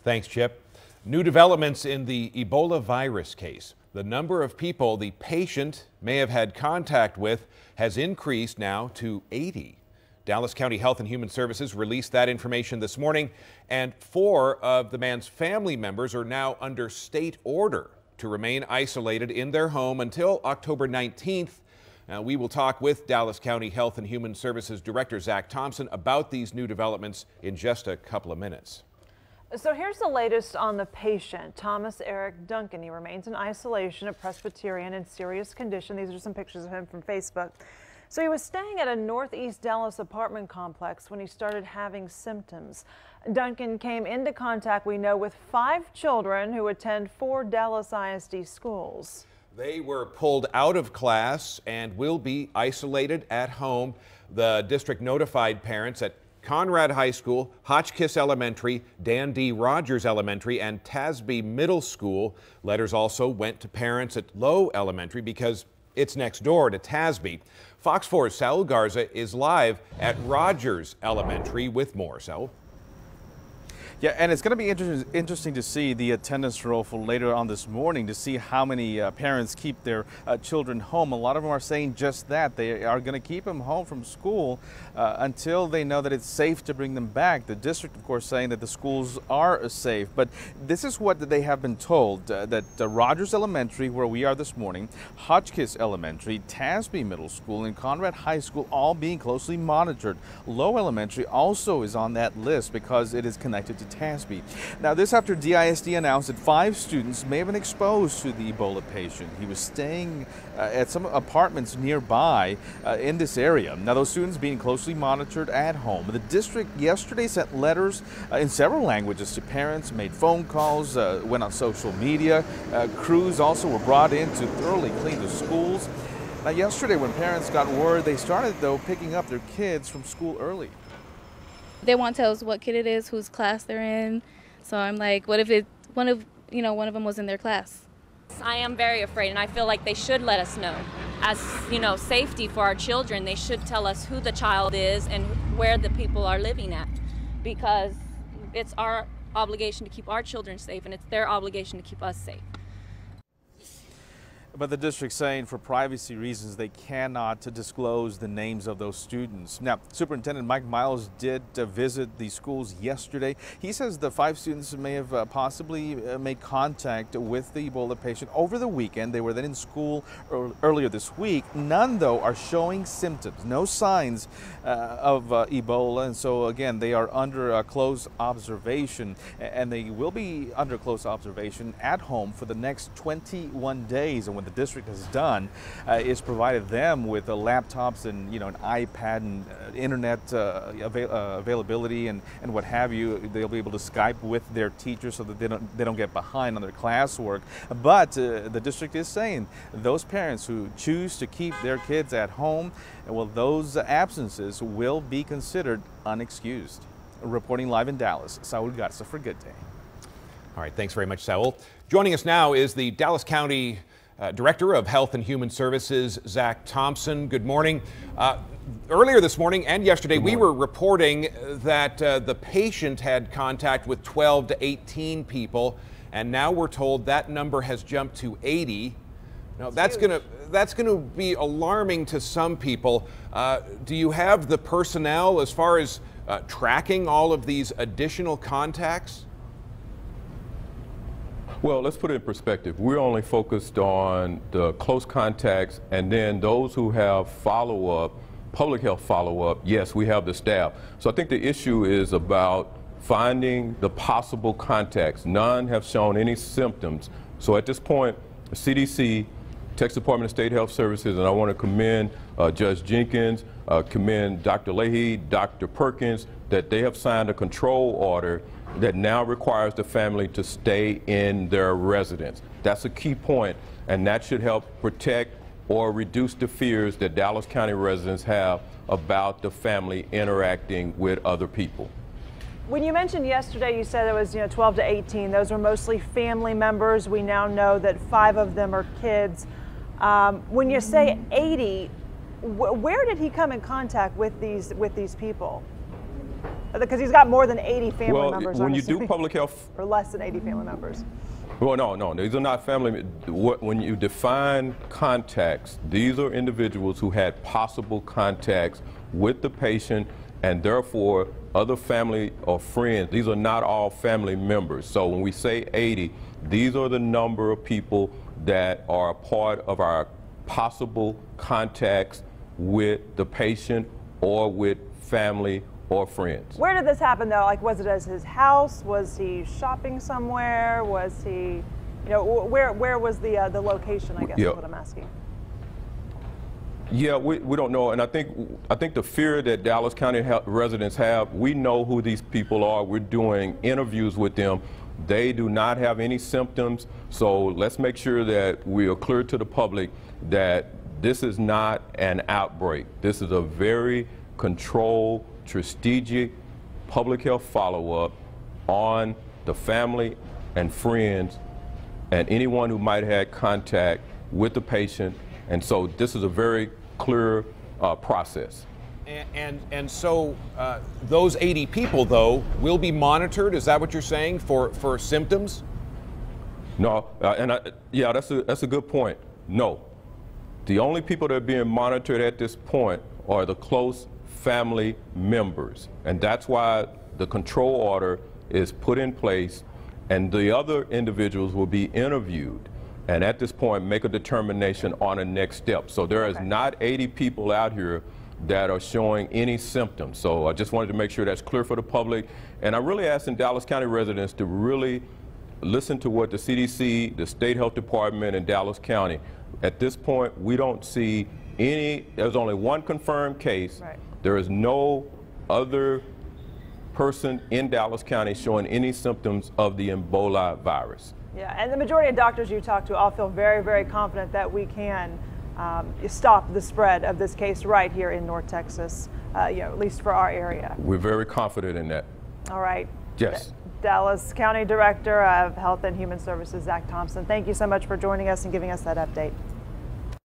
Thanks, Chip. New developments in the Ebola virus case. The number of people the patient may have had contact with has increased now to 80. Dallas County Health and Human Services released that information this morning, and 4 of the man's family members are now under state order to remain isolated in their home until October 19th. Now, we will talk with Dallas County Health and Human Services Director Zach Thompson about these new developments in just a couple of minutes. So here's the latest on the patient, Thomas Eric Duncan. He remains in isolation at Presbyterian in serious condition. These are some pictures of him from Facebook. So he was staying at a northeast Dallas apartment complex when he started having symptoms. Duncan came into contact, we know, with 5 children who attend 4 Dallas ISD schools. They were pulled out of class and will be isolated at home. The district notified parents at Conrad High School, Hotchkiss Elementary, Dan D. Rogers Elementary, and Tasby Middle School. Letters also went to parents at Low Elementary because it's next door to Tasby. Fox 4's Saul Garza is live at Rogers Elementary with more. Saul. Yeah, and it's going to be interesting to see the attendance roll for later on this morning to see how many parents keep their children home. A lot of them are saying just that. They are going to keep them home from school until they know that it's safe to bring them back. The district, of course, saying that the schools are safe. But this is what they have been told, that Rogers Elementary, where we are this morning, Hotchkiss Elementary, Tasby Middle School, and Conrad High School all being closely monitored. Low Elementary also is on that list because it is connected to Tasby. Now, this after DISD announced that 5 students may have been exposed to the Ebola patient. He was staying at some apartments nearby in this area. Now, those students being closely monitored at home. The district yesterday sent letters in several languages to parents, made phone calls, went on social media. Crews also were brought in to thoroughly clean the schools. Now, yesterday when parents got word, they started, though, picking up their kids from school early. They won't tell us what kid it is, whose class they're in. So I'm like, what if one of them was in their class? I am very afraid, and I feel like they should let us know. As safety for our children, they should tell us who the child is and where the people are living at, because it's our obligation to keep our children safe, and it's their obligation to keep us safe. But the district saying for privacy reasons they cannot disclose the names of those students. Now, Superintendent Mike Miles did visit the schools yesterday. He says the 5 students may have possibly made contact with the Ebola patient over the weekend. They were then in school earlier this week. None, though, are showing symptoms, no signs of Ebola. And so, again, they are under close observation, and they will be under close observation at home for the next 21 days. And what the district has done is provided them with laptops and an iPad and internet availability and what have you. They'll be able to Skype with their teachers so that they don't get behind on their classwork. But the district is saying those parents who choose to keep their kids at home, well, those absences will be considered unexcused. Reporting live in Dallas, Saul Garza for Good Day. All right, thanks very much, Saul. Joining us now is the Dallas County Director of Health and Human Services, Zach Thompson. Good morning. Earlier this morning and yesterday, we were reporting that the patient had contact with 12 to 18 people, and now we're told that number has jumped to 80. Now, that's going to be alarming to some people. Do you have the personnel as far as tracking all of these additional contacts? Well, let's put it in perspective. We're only focused on the close contacts, and then those who have follow-up, public health follow-up. Yes, we have the staff. So I think the issue is about finding the possible contacts. None have shown any symptoms. So at this point, the CDC, Texas Department of State Health Services, and I want to commend Judge Jenkins, commend Dr. Leahy, Dr. Perkins, that they have signed a control order that now requires the family to stay in their residence. That's a key point, and that should help protect or reduce the fears that Dallas County residents have about the family interacting with other people. When you mentioned yesterday, you said it was 12 to 18. Those were mostly family members. We now know that 5 of them are kids. When you say 80, where did he come in contact with these people? Because he's got more than 80 family members. When I'm you do assuming. public health, Or less than 80 family members. well, no, these are not family. When you define contacts, these are individuals who had possible contacts with the patient and therefore other family or friends. These are not all family members. So when we say 80, these are the number of people that are a part of our possible contacts with the patient or with family or friends. Where did this happen though? Like, was it at his house? Was he shopping somewhere? Was he, where was the location, I guess is what I'm asking. Yeah, we don't know, and I think the fear that Dallas County residents have, we know who these people are. We're doing interviews with them. They do not have any symptoms, so let's make sure that we are clear to the public that this is not an outbreak. This is a very controlled, strategic public health follow-up on the family and friends and anyone who might have had contact with the patient. And so this is a very clear process. And so those 80 people, though, will be monitored. Is that what you're saying for symptoms? No, yeah, that's a good point. No, the only people that are being monitored at this point are the close family members, and that's why the control order is put in place, and the other individuals will be interviewed. And at this point, make a determination on a next step. So there is not 80 people out here that are showing any symptoms. So I just wanted to make sure that's clear for the public. And I'm really asking Dallas County residents to really listen to what the CDC, the State Health Department, and Dallas County. At this point, we don't see any, there's only one confirmed case. Right. There is no other person in Dallas County showing any symptoms of the Ebola virus. Yeah, and the majority of doctors you talk to all feel very, very confident that we can stop the spread of this case right here in North Texas, at least for our area. We're very confident in that. All right. Yes. Dallas County Director of Health and Human Services, Zach Thompson, thank you so much for joining us and giving us that update.